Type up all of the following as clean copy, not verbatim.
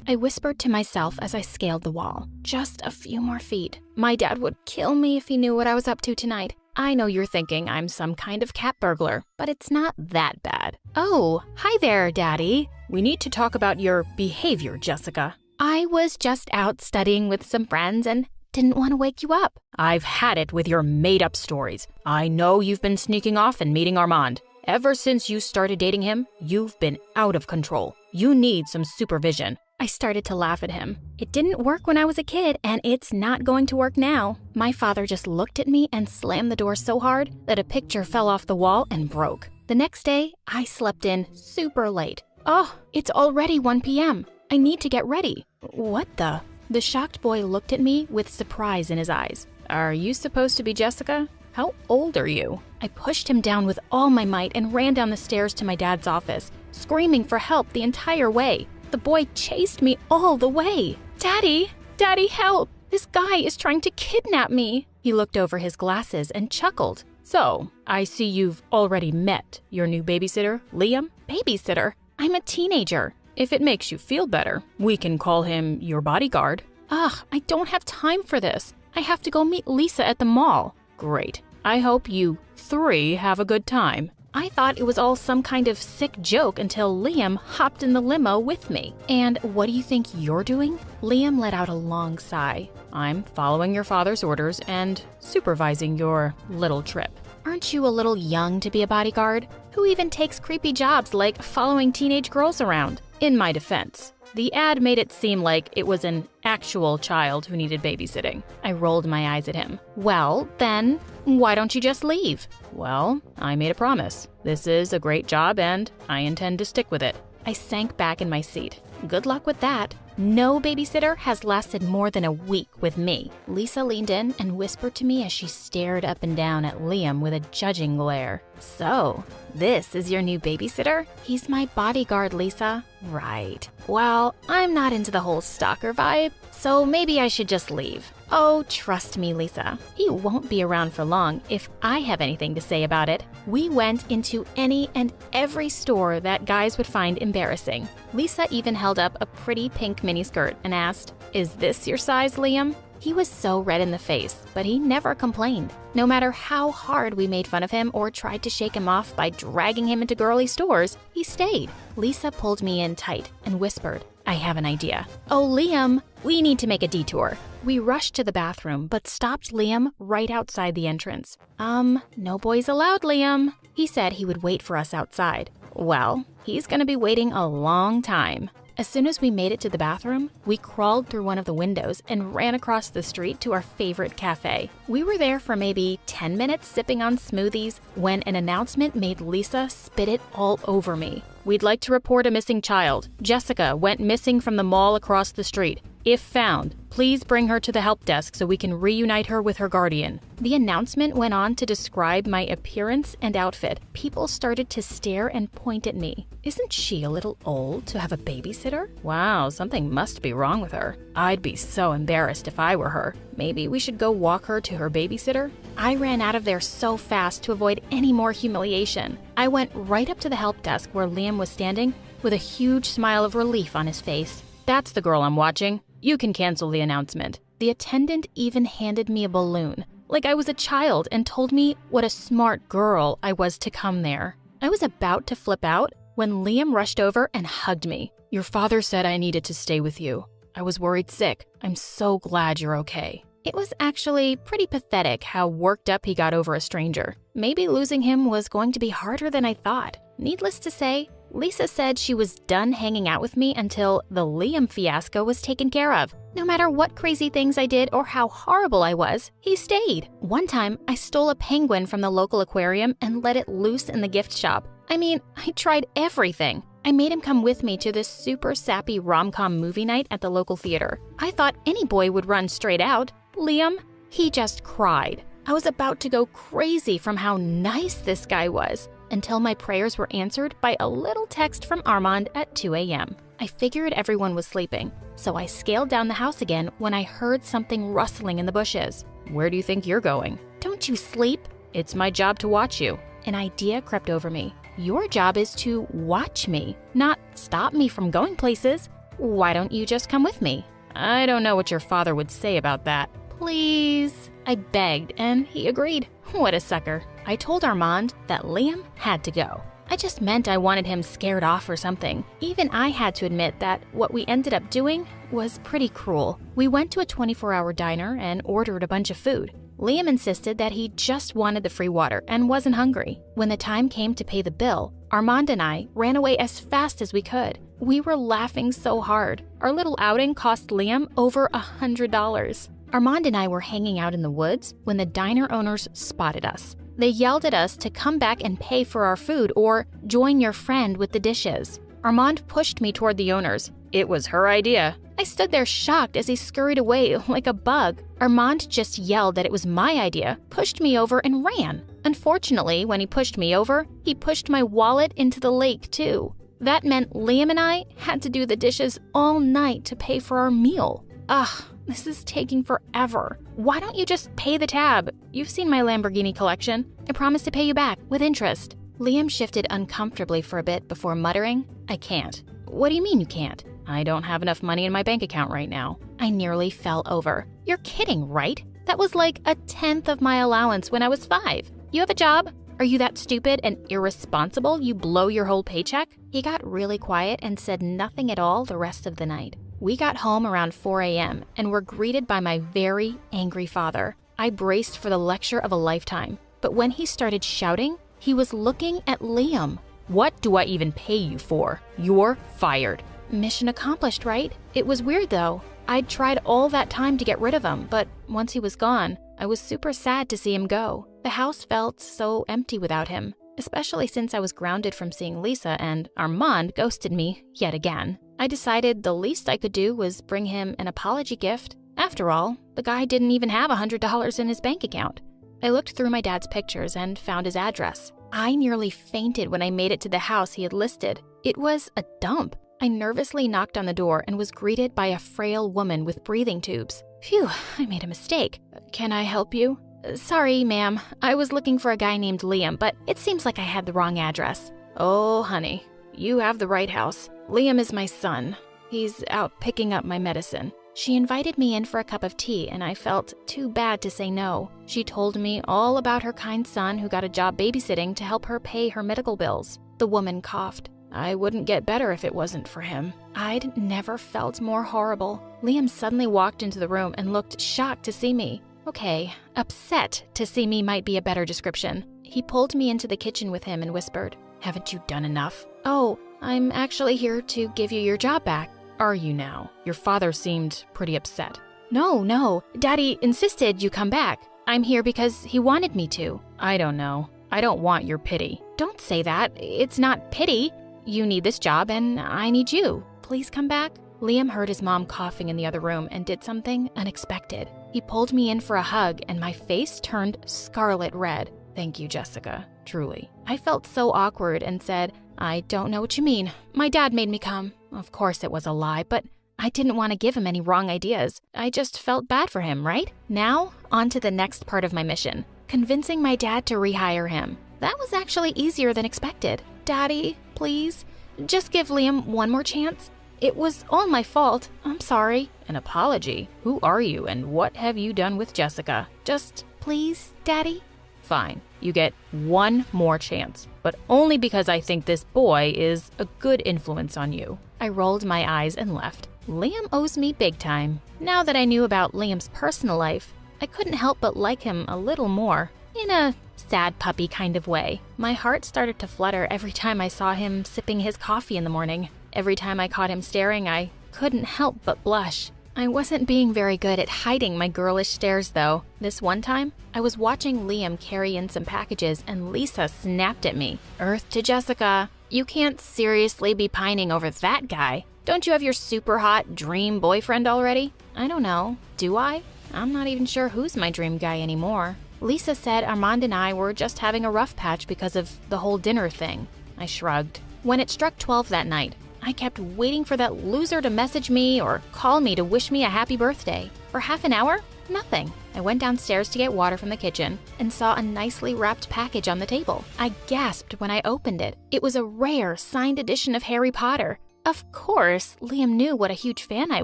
I whispered to myself as I scaled the wall. Just a few more feet. My dad would kill me if he knew what I was up to tonight. I know you're thinking I'm some kind of cat burglar, but it's not that bad. Oh, hi there, Daddy. We need to talk about your behavior, Jessica. I was just out studying with some friends and didn't want to wake you up. I've had it with your made-up stories. I know you've been sneaking off and meeting Armand. Ever since you started dating him, you've been out of control. You need some supervision. I started to laugh at him. It didn't work when I was a kid, and it's not going to work now. My father just looked at me and slammed the door so hard that a picture fell off the wall and broke. The next day, I slept in super late. Oh, it's already 1 p.m. I need to get ready. What the? The shocked boy looked at me with surprise in his eyes. Are you supposed to be Jessica? How old are you? I pushed him down with all my might and ran down the stairs to my dad's office, screaming for help the entire way. The boy chased me all the way. Daddy! Daddy, help! This guy is trying to kidnap me. He looked over his glasses and chuckled. So, I see you've already met your new babysitter, Liam? Babysitter? I'm a teenager. If it makes you feel better, we can call him your bodyguard. Ugh, I don't have time for this. I have to go meet Lisa at the mall. Great. I hope you 3 have a good time. I thought it was all some kind of sick joke until Liam hopped in the limo with me. And what do you think you're doing? Liam let out a long sigh. I'm following your father's orders and supervising your little trip. Aren't you a little young to be a bodyguard? Who even takes creepy jobs like following teenage girls around? In my defense, the ad made it seem like it was an actual child who needed babysitting. I rolled my eyes at him. Well, then, why don't you just leave? Well, I made a promise. This is a great job and I intend to stick with it. I sank back in my seat. Good luck with that. No babysitter has lasted more than a week with me. Lisa leaned in and whispered to me as she stared up and down at Liam with a judging glare. So, this is your new babysitter? He's my bodyguard, Lisa. Right. Well, I'm not into the whole stalker vibe, so maybe I should just leave. Oh, trust me, Lisa. He won't be around for long if I have anything to say about it. We went into any and every store that guys would find embarrassing. Lisa even held up a pretty pink miniskirt and asked, "Is this your size, Liam?" He was so red in the face, but he never complained. No matter how hard we made fun of him or tried to shake him off by dragging him into girly stores, he stayed. Lisa pulled me in tight and whispered, "I have an idea." "Oh, Liam, we need to make a detour." We rushed to the bathroom, but stopped Liam right outside the entrance. No boys allowed, Liam." He said he would wait for us outside. Well, he's gonna be waiting a long time. As soon as we made it to the bathroom, we crawled through one of the windows and ran across the street to our favorite cafe. We were there for maybe 10 minutes sipping on smoothies when an announcement made Lisa spit it all over me. "We'd like to report a missing child. Jessica went missing from the mall across the street. If found, please bring her to the help desk so we can reunite her with her guardian." The announcement went on to describe my appearance and outfit. People started to stare and point at me. Isn't she a little old to have a babysitter? Wow, something must be wrong with her. I'd be so embarrassed if I were her. Maybe we should go walk her to her babysitter? I ran out of there so fast to avoid any more humiliation. I went right up to the help desk where Liam was standing with a huge smile of relief on his face. "That's the girl I'm watching. You can cancel the announcement." The attendant even handed me a balloon, like I was a child, and told me what a smart girl I was to come there. I was about to flip out when Liam rushed over and hugged me. "Your father said I needed to stay with you. I was worried sick. I'm so glad you're okay." It was actually pretty pathetic how worked up he got over a stranger. Maybe losing him was going to be harder than I thought. Needless to say, Lisa said she was done hanging out with me until the Liam fiasco was taken care of. No matter what crazy things I did or how horrible I was, he stayed. One time, I stole a penguin from the local aquarium and let it loose in the gift shop. I mean, I tried everything. I made him come with me to this super sappy rom-com movie night at the local theater. I thought any boy would run straight out. Liam, he just cried. I was about to go crazy from how nice this guy was, until my prayers were answered by a little text from Armand at 2 a.m. I figured everyone was sleeping, so I scaled down the house again when I heard something rustling in the bushes. "Where do you think you're going?" "Don't you sleep?" "It's my job to watch you." An idea crept over me. Your job is to watch me, not stop me from going places. Why don't you just come with me? I don't know what your father would say about that. Please. I begged, and he agreed. What a sucker. I told Armand that Liam had to go. I just meant I wanted him scared off or something. Even I had to admit that what we ended up doing was pretty cruel. We went to a 24-hour diner and ordered a bunch of food. Liam insisted that he just wanted the free water and wasn't hungry. When the time came to pay the bill, Armand and I ran away as fast as we could. We were laughing so hard. Our little outing cost Liam over $100. Armand and I were hanging out in the woods when the diner owners spotted us. They yelled at us to come back and pay for our food or join your friend with the dishes. Armand pushed me toward the owners. It was her idea. I stood there shocked as he scurried away like a bug. Armand just yelled that it was my idea, pushed me over, and ran. Unfortunately, when he pushed me over, he pushed my wallet into the lake too. That meant Liam and I had to do the dishes all night to pay for our meal. Ugh, this is taking forever. Why don't you just pay the tab? You've seen my Lamborghini collection. I promise to pay you back with interest. Liam shifted uncomfortably for a bit before muttering, I can't. What do you mean you can't? I don't have enough money in my bank account right now. I nearly fell over. You're kidding, right? That was like a tenth of my allowance when I was 5. You have a job? Are you that stupid and irresponsible you blow your whole paycheck? He got really quiet and said nothing at all the rest of the night. We got home around 4 a.m. and were greeted by my very angry father. I braced for the lecture of a lifetime, but when he started shouting, he was looking at Liam. What do I even pay you for? You're fired. Mission accomplished, right? It was weird though. I'd tried all that time to get rid of him, but once he was gone, I was super sad to see him go. The house felt so empty without him, especially since I was grounded from seeing Lisa and Armand ghosted me yet again. I decided the least I could do was bring him an apology gift. After all, the guy didn't even have $100 in his bank account. I looked through my dad's pictures and found his address. I nearly fainted when I made it to the house he had listed. It was a dump. I nervously knocked on the door and was greeted by a frail woman with breathing tubes. Phew, I made a mistake. Can I help you? Sorry, ma'am. I was looking for a guy named Liam, but it seems like I had the wrong address. Oh, honey, you have the right house. Liam is my son. He's out picking up my medicine. She invited me in for a cup of tea, and I felt too bad to say no. She told me all about her kind son who got a job babysitting to help her pay her medical bills. The woman coughed. I wouldn't get better if it wasn't for him. I'd never felt more horrible. Liam suddenly walked into the room and looked shocked to see me. Okay, upset to see me might be a better description. He pulled me into the kitchen with him and whispered, Haven't you done enough? Oh, I'm actually here to give you your job back. Are you now? Your father seemed pretty upset. No, Daddy insisted you come back. I'm here because he wanted me to. I don't know. I don't want your pity. Don't say that. It's not pity. You need this job and I need you. Please come back. Liam heard his mom coughing in the other room and did something unexpected. He pulled me in for a hug and my face turned scarlet red. Thank you, Jessica. Truly. I felt so awkward and said, I don't know what you mean. My dad made me come. Of course it was a lie, but I didn't want to give him any wrong ideas. I just felt bad for him, right? Now, on to the next part of my mission. Convincing my dad to rehire him. That was actually easier than expected. Daddy, please, just give Liam one more chance. It was all my fault. I'm sorry. An apology? Who are you and what have you done with Jessica? Just, please, Daddy? Fine. You get one more chance, but only because I think this boy is a good influence on you. I rolled my eyes and left. Liam owes me big time. Now that I knew about Liam's personal life, I couldn't help but like him a little more. In a sad puppy kind of way. My heart started to flutter every time I saw him sipping his coffee in the morning. Every time I caught him staring, I couldn't help but blush. I wasn't being very good at hiding my girlish stares though. This one time, I was watching Liam carry in some packages and Lisa snapped at me. Earth to Jessica, you can't seriously be pining over that guy. Don't you have your super hot dream boyfriend already? I don't know. Do I? I'm not even sure who's my dream guy anymore. Lisa said Armand and I were just having a rough patch because of the whole dinner thing. I shrugged. When it struck 12 that night, I kept waiting for that loser to message me or call me to wish me a happy birthday. For half an hour, nothing. I went downstairs to get water from the kitchen and saw a nicely wrapped package on the table. I gasped when I opened it. It was a rare signed edition of Harry Potter. Of course, Liam knew what a huge fan I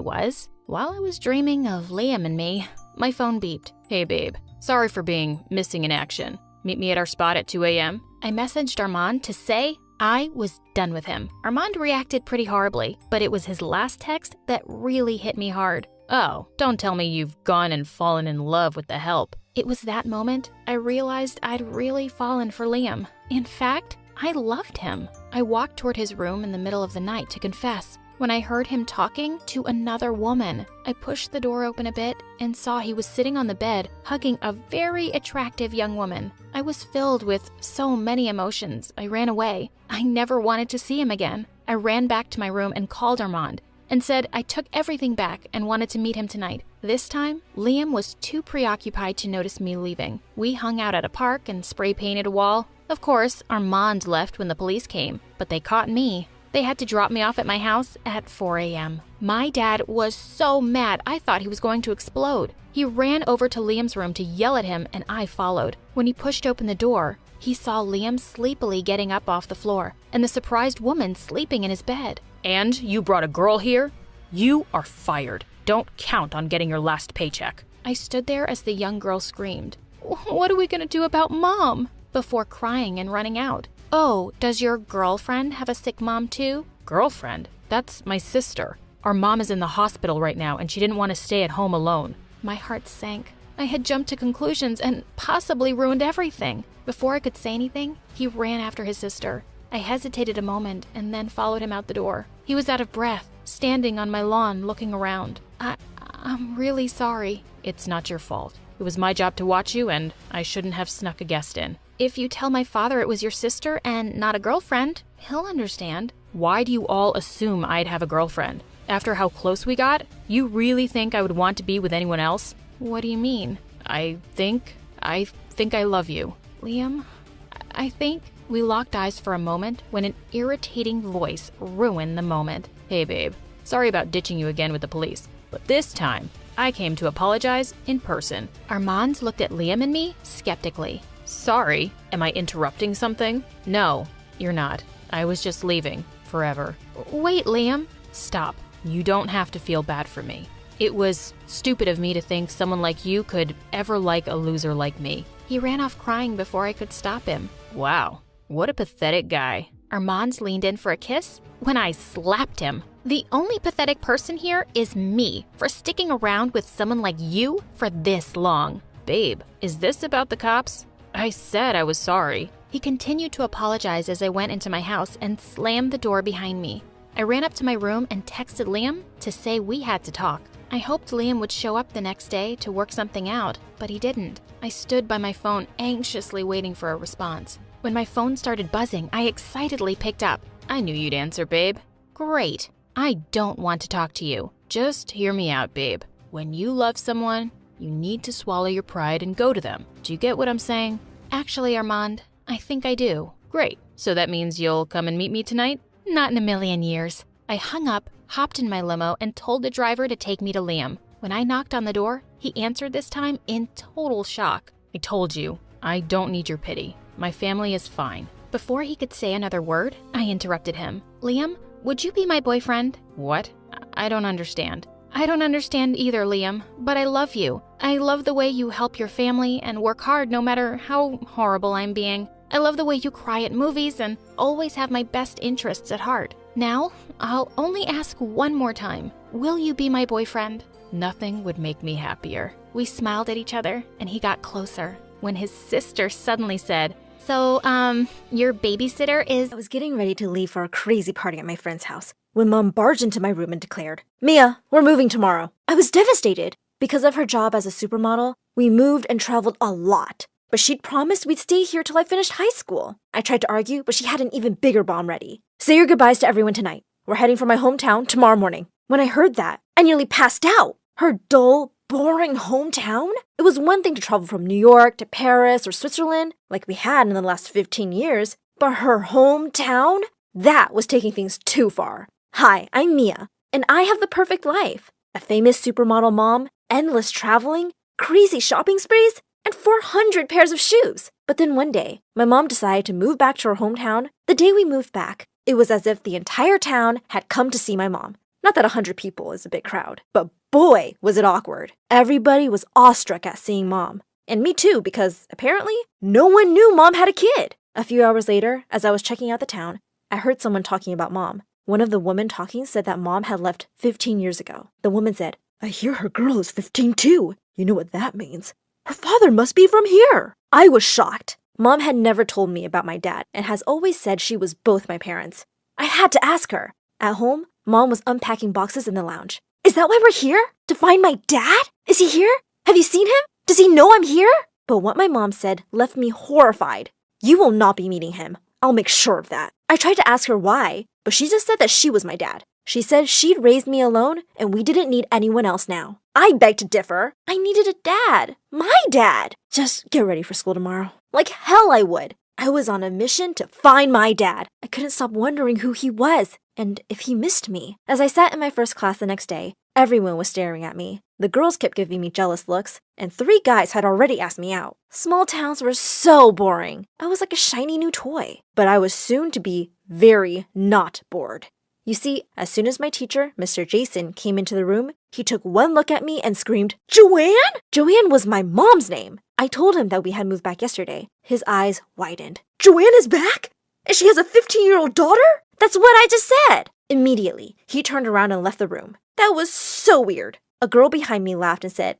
was. While I was dreaming of Liam and me, my phone beeped. Hey babe, sorry for being missing in action. Meet me at our spot at 2 a.m. I messaged Armand to say I was done with him. Armand reacted pretty horribly, but it was his last text that really hit me hard. Oh, don't tell me you've gone and fallen in love with the help. It was that moment I realized I'd really fallen for Liam. In fact, I loved him. I walked toward his room in the middle of the night to confess. When I heard him talking to another woman, I pushed the door open a bit and saw he was sitting on the bed, hugging a very attractive young woman. I was filled with so many emotions. I ran away. I never wanted to see him again. I ran back to my room and called Armand and said I took everything back and wanted to meet him tonight. This time, Liam was too preoccupied to notice me leaving. We hung out at a park and spray painted a wall. Of course, Armand left when the police came, but they caught me. They had to drop me off at my house at 4 a.m. My dad was so mad I thought he was going to explode. He ran over to Liam's room to yell at him and I followed. When he pushed open the door, he saw Liam sleepily getting up off the floor and the surprised woman sleeping in his bed. And you brought a girl here? You are fired. Don't count on getting your last paycheck. I stood there as the young girl screamed, "What are we gonna do about Mom?" before crying and running out. Oh, does your girlfriend have a sick mom too? Girlfriend? That's my sister. Our mom is in the hospital right now and she didn't want to stay at home alone. My heart sank. I had jumped to conclusions and possibly ruined everything. Before I could say anything, he ran after his sister. I hesitated a moment and then followed him out the door. He was out of breath, standing on my lawn looking around. I'm really sorry. It's not your fault. It was my job to watch you and I shouldn't have snuck a guest in. If you tell my father it was your sister and not a girlfriend, he'll understand. Why do you all assume I'd have a girlfriend? After how close we got, you really think I would want to be with anyone else? What do you mean? I think I love you. Liam, I think... We locked eyes for a moment when an irritating voice ruined the moment. Hey babe, sorry about ditching you again with the police, but this time I came to apologize in person. Armand looked at Liam and me skeptically. Sorry, am I interrupting something? No, you're not. I was just leaving, forever. Wait, Liam. Stop. You don't have to feel bad for me. It was stupid of me to think someone like you could ever like a loser like me. He ran off crying before I could stop him. Wow, what a pathetic guy. Armand leaned in for a kiss when I slapped him. The only pathetic person here is me for sticking around with someone like you for this long. Babe, is this about the cops? I said I was sorry. He continued to apologize as I went into my house and slammed the door behind me. I ran up to my room and texted Liam to say we had to talk. I hoped Liam would show up the next day to work something out, but he didn't. I stood by my phone anxiously waiting for a response. When my phone started buzzing, I excitedly picked up. I knew you'd answer, babe. Great. I don't want to talk to you. Just hear me out, babe. When you love someone, you need to swallow your pride and go to them. Do you get what I'm saying? Actually, Armand, I think I do. Great. So that means you'll come and meet me tonight? Not in a million years. I hung up, hopped in my limo, and told the driver to take me to Liam. When I knocked on the door, he answered this time in total shock. I told you, I don't need your pity. My family is fine. Before he could say another word, I interrupted him. Liam, would you be my boyfriend? What? I don't understand. I don't understand either, Liam, but I love you. I love the way you help your family and work hard no matter how horrible I'm being. I love the way you cry at movies and always have my best interests at heart. Now, I'll only ask one more time. Will you be my boyfriend? Nothing would make me happier. We smiled at each other and he got closer when his sister suddenly said, So, your babysitter is... I was getting ready to leave for a crazy party at my friend's house when Mom barged into my room and declared, Mia, we're moving tomorrow. I was devastated. Because of her job as a supermodel, we moved and traveled a lot. But she'd promised we'd stay here till I finished high school. I tried to argue, but she had an even bigger bomb ready. Say your goodbyes to everyone tonight. We're heading for my hometown tomorrow morning. When I heard that, I nearly passed out. Her dull, boring hometown? It was one thing to travel from New York to Paris or Switzerland, like we had in the last 15 years, but her hometown? That was taking things too far. Hi, I'm Mia, and I have the perfect life. A famous supermodel mom, endless traveling, crazy shopping sprees, and 400 pairs of shoes. But then one day, my mom decided to move back to her hometown. The day we moved back, It was as if the entire town had come to see my mom. Not that 100 people is a big crowd, but boy, was it awkward. Everybody was awestruck at seeing Mom. And me too, because apparently no one knew Mom had a kid. A few hours later, as I was checking out the town, I heard someone talking about Mom. One of the women talking said that Mom had left 15 years ago. The woman said, "I hear her girl is 15 too. You know what that means? Her father must be from here." I was shocked. Mom had never told me about my dad and has always said she was both my parents. I had to ask her. At home, Mom was unpacking boxes in the lounge. "Is that why we're here? To find my dad? Is he here? Have you seen him? Does he know I'm here?" But what my mom said left me horrified. "You will not be meeting him. I'll make sure of that." I tried to ask her why, but she just said that she was my dad. She said she'd raised me alone and we didn't need anyone else now. I begged to differ. I needed a dad. My dad. Just get ready for school tomorrow. Like hell I would. I was on a mission to find my dad. I couldn't stop wondering who he was and if he missed me. As I sat in my first class the next day, everyone was staring at me. The girls kept giving me jealous looks, and 3 guys had already asked me out. Small towns were so boring. I was like a shiny new toy. But I was soon to be very not bored. You see, as soon as my teacher, Mr. Jason, came into the room, he took one look at me and screamed, "Joanne?" Joanne was my mom's name. I told him that we had moved back yesterday. His eyes widened. "Joanne is back? And she has a 15-year-old daughter? That's what I just said." Immediately, he turned around and left the room. That was so weird. A girl behind me laughed and said,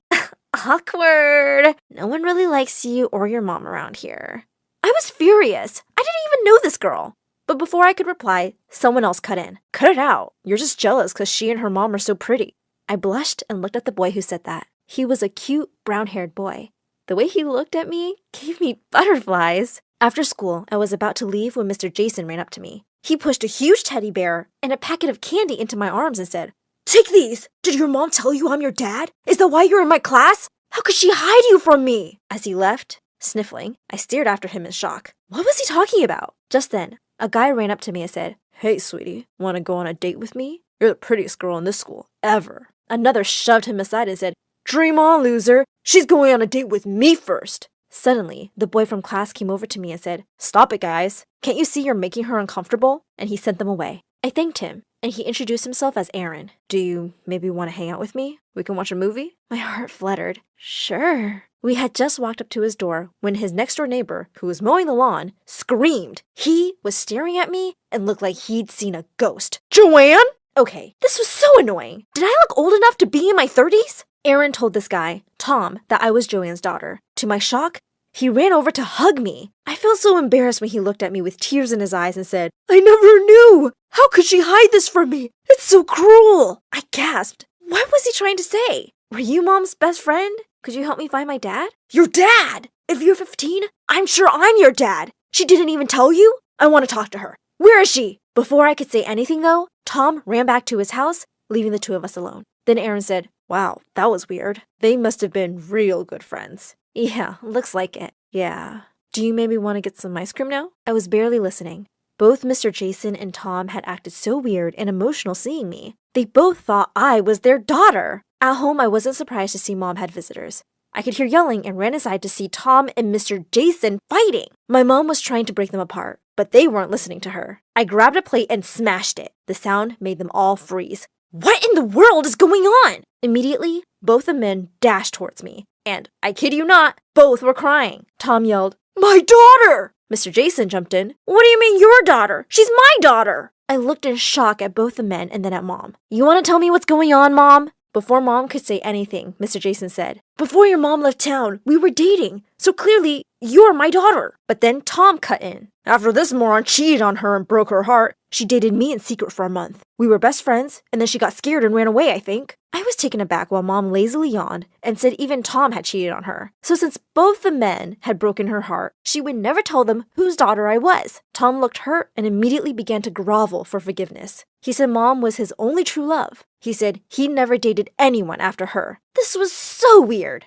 "Awkward. No one really likes you or your mom around here." I was furious. I didn't even know this girl. But before I could reply, someone else cut in. "Cut it out. You're just jealous because she and her mom are so pretty." I blushed and looked at the boy who said that. He was a cute, brown-haired boy. The way he looked at me gave me butterflies. After school, I was about to leave when Mr. Jason ran up to me. He pushed a huge teddy bear and a packet of candy into my arms and said, "Take these! Did your mom tell you I'm your dad? Is that why you're in my class? How could she hide you from me?" As he left, sniffling, I stared after him in shock. What was he talking about? Just then, a guy ran up to me and said, "Hey, sweetie, want to go on a date with me? You're the prettiest girl in this school, ever." Another shoved him aside and said, "Dream on, loser. She's going on a date with me first." Suddenly, the boy from class came over to me and said, "Stop it, guys. Can't you see you're making her uncomfortable?" And he sent them away. I thanked him, and he introduced himself as Aaron. "Do you maybe want to hang out with me? We can watch a movie?" My heart fluttered. Sure. We had just walked up to his door when his next-door neighbor, who was mowing the lawn, screamed. He was staring at me and looked like he'd seen a ghost. "Joanne?" Okay, this was so annoying. Did I look old enough to be in my 30s? Aaron told this guy, Tom, that I was Joanne's daughter. To my shock, he ran over to hug me. I felt so embarrassed when he looked at me with tears in his eyes and said, "I never knew! How could she hide this from me? It's so cruel!" I gasped. What was he trying to say? Were you Mom's best friend? Could you help me find my dad? Your dad? If you're 15, I'm sure I'm your dad. She didn't even tell you? I want to talk to her. Where is she? Before I could say anything though, Tom ran back to his house, leaving the two of us alone. Then Aaron said, "Wow, that was weird. They must have been real good friends." Yeah, looks like it. Yeah. Do you maybe want to get some ice cream now? I was barely listening. Both Mr. Jason and Tom had acted so weird and emotional seeing me. They both thought I was their daughter. At home, I wasn't surprised to see Mom had visitors. I could hear yelling and ran inside to see Tom and Mr. Jason fighting. My mom was trying to break them apart, but they weren't listening to her. I grabbed a plate and smashed it. The sound made them all freeze. What in the world is going on? Immediately, both the men dashed towards me. And, I kid you not, both were crying. Tom yelled, "My daughter!" Mr. Jason jumped in. "What do you mean your daughter? She's my daughter!" I looked in shock at both the men and then at Mom. "You want to tell me what's going on, Mom?" Before Mom could say anything, Mr. Jason said, "Before your mom left town, we were dating, so clearly you're my daughter." But then Tom cut in. "After this moron cheated on her and broke her heart, she dated me in secret for a month. We were best friends, and then she got scared and ran away, I think." I was taken aback while Mom lazily yawned and said even Tom had cheated on her. So since both the men had broken her heart, she would never tell them whose daughter I was. Tom looked hurt and immediately began to grovel for forgiveness. He said Mom was his only true love. He said he'd never dated anyone after her. This was so weird.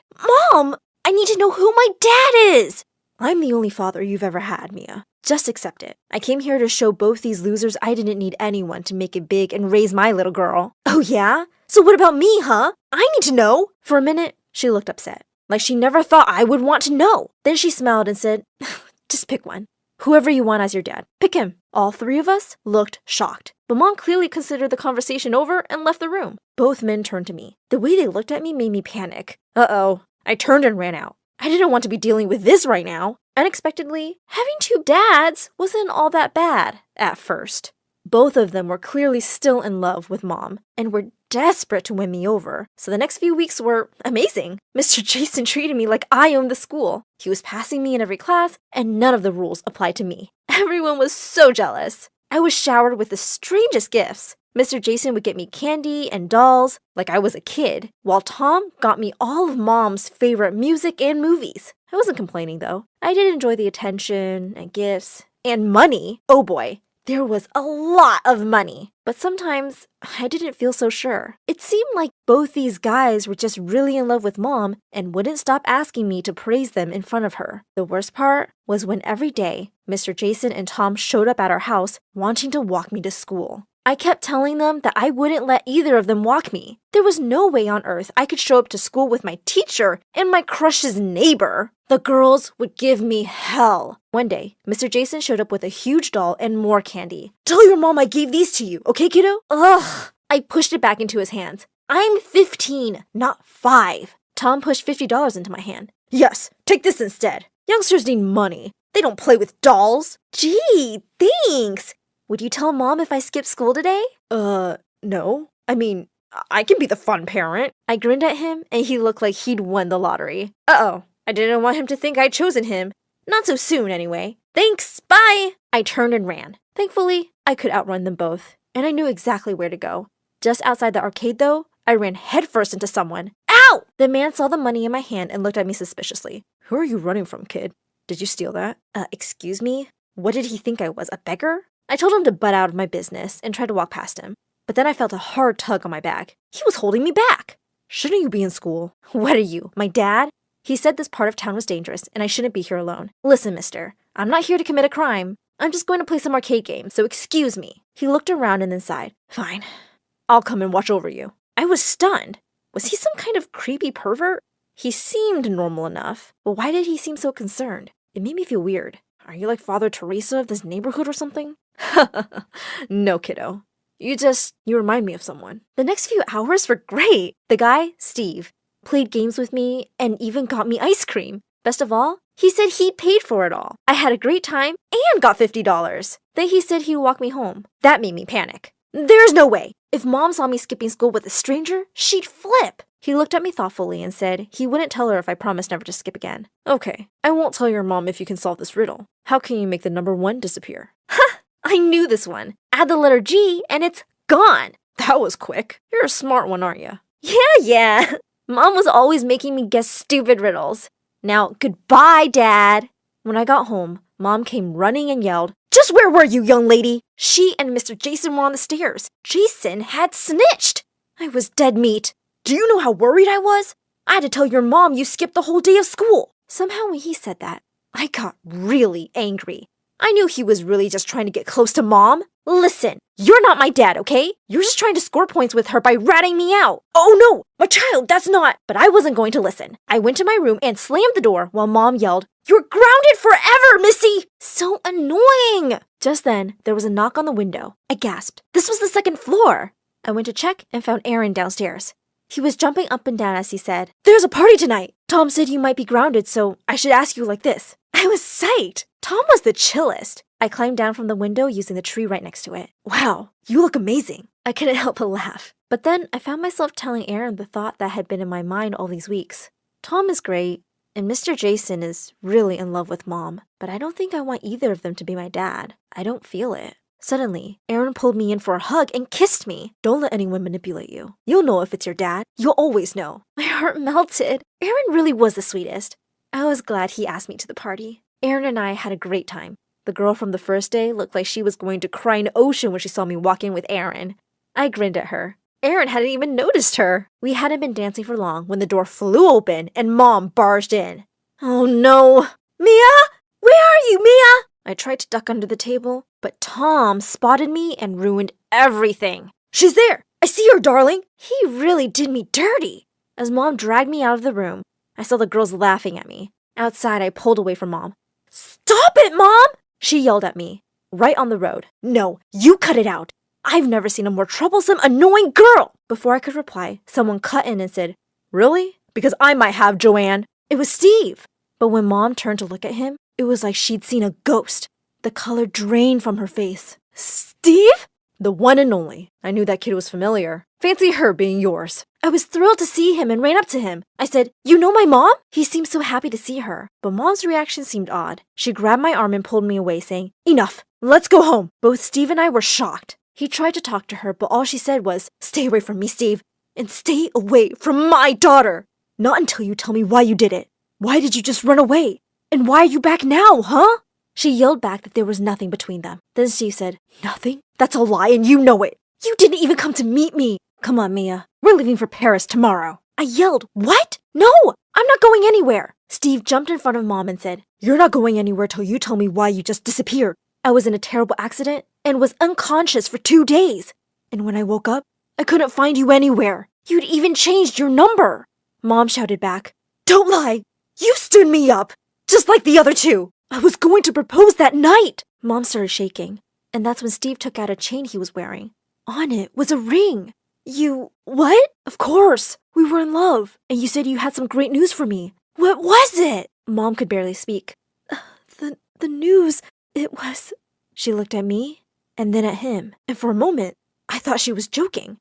Mom, I need to know who my dad is. I'm the only father you've ever had, Mia. Just accept it. I came here to show both these losers I didn't need anyone to make it big and raise my little girl. Oh yeah? So what about me, huh? I need to know. For a minute, she looked upset, like she never thought I would want to know. Then she smiled and said, "Just pick one. Whoever you want as your dad. Pick him. All three of us looked shocked. But Mom clearly considered the conversation over and left the room. Both men turned to me. The way they looked at me made me panic. Uh-oh. I turned and ran out. I didn't want to be dealing with this right now. Unexpectedly, having two dads wasn't all that bad at first. Both of them were clearly still in love with Mom and were desperate to win me over. So the next few weeks were amazing. Mr. Jason treated me like I owned the school. He was passing me in every class, and none of the rules applied to me. Everyone was so jealous. I was showered with the strangest gifts. Mr. Jason would get me candy and dolls like I was a kid, while Tom got me all of Mom's favorite music and movies. I wasn't complaining though. I did enjoy the attention and gifts and money. Oh boy. There was a lot of money, but sometimes I didn't feel so sure. It seemed like both these guys were just really in love with Mom and wouldn't stop asking me to praise them in front of her. The worst part was when every day Mr. Jason and Tom showed up at our house wanting to walk me to school. I kept telling them that I wouldn't let either of them walk me. There was no way on earth I could show up to school with my teacher and my crush's neighbor. The girls would give me hell. One day, Mr. Jason showed up with a huge doll and more candy. Tell your mom I gave these to you, okay, kiddo? Ugh. I pushed it back into his hands. I'm 15, not 5. Tom pushed $50 into my hand. Yes, take this instead. Youngsters need money. They don't play with dolls. Gee, thanks. Would you tell Mom if I skip school today? No. I mean, I can be the fun parent. I grinned at him, and he looked like he'd won the lottery. Uh-oh. I didn't want him to think I'd chosen him. Not so soon, anyway. Thanks, bye! I turned and ran. Thankfully, I could outrun them both, and I knew exactly where to go. Just outside the arcade, though, I ran headfirst into someone. Ow! The man saw the money in my hand and looked at me suspiciously. Who are you running from, kid? Did you steal that? Excuse me? What did he think I was, a beggar? I told him to butt out of my business and tried to walk past him. But then I felt a hard tug on my back. He was holding me back. Shouldn't you be in school? What are you, my dad? He said this part of town was dangerous and I shouldn't be here alone. Listen, mister, I'm not here to commit a crime. I'm just going to play some arcade games, so excuse me. He looked around and then sighed. Fine. I'll come and watch over you. I was stunned. Was he some kind of creepy pervert? He seemed normal enough, but why did he seem so concerned? It made me feel weird. Are you like Father Teresa of this neighborhood or something? No, kiddo. You remind me of someone. The next few hours were great. The guy, Steve, played games with me and even got me ice cream. Best of all, he said he'd paid for it all. I had a great time and got $50. Then he said he'd walk me home. That made me panic. There's no way. If Mom saw me skipping school with a stranger, she'd flip. He looked at me thoughtfully and said he wouldn't tell her if I promised never to skip again. Okay, I won't tell your mom if you can solve this riddle. How can you make the number 1 disappear? Ha! I knew this one. Add the letter G and it's gone. That was quick. You're a smart one, aren't you? Yeah. Mom was always making me guess stupid riddles. Now, goodbye, Dad. When I got home, Mom came running and yelled, Just where were you, young lady? She and Mr. Jason were on the stairs. Jason had snitched. I was dead meat. Do you know how worried I was? I had to tell your mom you skipped the whole day of school. Somehow when he said that, I got really angry. I knew he was really just trying to get close to Mom. Listen, you're not my dad, okay? You're just trying to score points with her by ratting me out. Oh no, my child, that's not. But I wasn't going to listen. I went to my room and slammed the door while Mom yelled, You're grounded forever, Missy! So annoying. Just then, there was a knock on the window. I gasped. This was the 2nd floor. I went to check and found Aaron downstairs. He was jumping up and down as he said, There's a party tonight. Tom said you might be grounded, so I should ask you like this. I was psyched. Tom was the chillest. I climbed down from the window using the tree right next to it. Wow, you look amazing. I couldn't help but laugh. But then I found myself telling Aaron the thought that had been in my mind all these weeks. Tom is great, and Mr. Jason is really in love with Mom, but I don't think I want either of them to be my dad. I don't feel it. Suddenly, Aaron pulled me in for a hug and kissed me. Don't let anyone manipulate you. You'll know if it's your dad. You'll always know. My heart melted. Aaron really was the sweetest. I was glad he asked me to the party. Aaron and I had a great time. The girl from the first day looked like she was going to cry an ocean when she saw me walk in with Aaron. I grinned at her. Aaron hadn't even noticed her. We hadn't been dancing for long when the door flew open and Mom barged in. Oh no. Mia? Where are you, Mia? I tried to duck under the table, but Tom spotted me and ruined everything. She's there! I see her, darling! He really did me dirty. As Mom dragged me out of the room, I saw the girls laughing at me. Outside, I pulled away from Mom. Stop it, Mom! She yelled at me, right on the road. No, you cut it out. I've never seen a more troublesome, annoying girl. Before I could reply, someone cut in and said, Really? Because I might have, Joanne. It was Steve. But when Mom turned to look at him, it was like she'd seen a ghost. The color drained from her face. Steve? The one and only. I knew that kid was familiar. Fancy her being yours. I was thrilled to see him and ran up to him. I said, You know my mom? He seemed so happy to see her. But Mom's reaction seemed odd. She grabbed my arm and pulled me away, saying, Enough. Let's go home. Both Steve and I were shocked. He tried to talk to her, but all she said was, Stay away from me, Steve. And stay away from my daughter. Not until you tell me why you did it. Why did you just run away? And why are you back now, huh? She yelled back that there was nothing between them. Then Steve said, Nothing? That's a lie and you know it. You didn't even come to meet me. Come on, Mia. We're leaving for Paris tomorrow. I yelled, What? No, I'm not going anywhere. Steve jumped in front of Mom and said, You're not going anywhere till you tell me why you just disappeared. I was in a terrible accident and was unconscious for 2 days. And when I woke up, I couldn't find you anywhere. You'd even changed your number. Mom shouted back, Don't lie. You stood me up, just like the other two. I was going to propose that night. Mom started shaking, and that's when Steve took out a chain he was wearing. On it was a ring. You... what? Of course. We were in love, and you said you had some great news for me. What was it? Mom could barely speak. The news, it was... She looked at me, and then at him, and for a moment, I thought she was joking.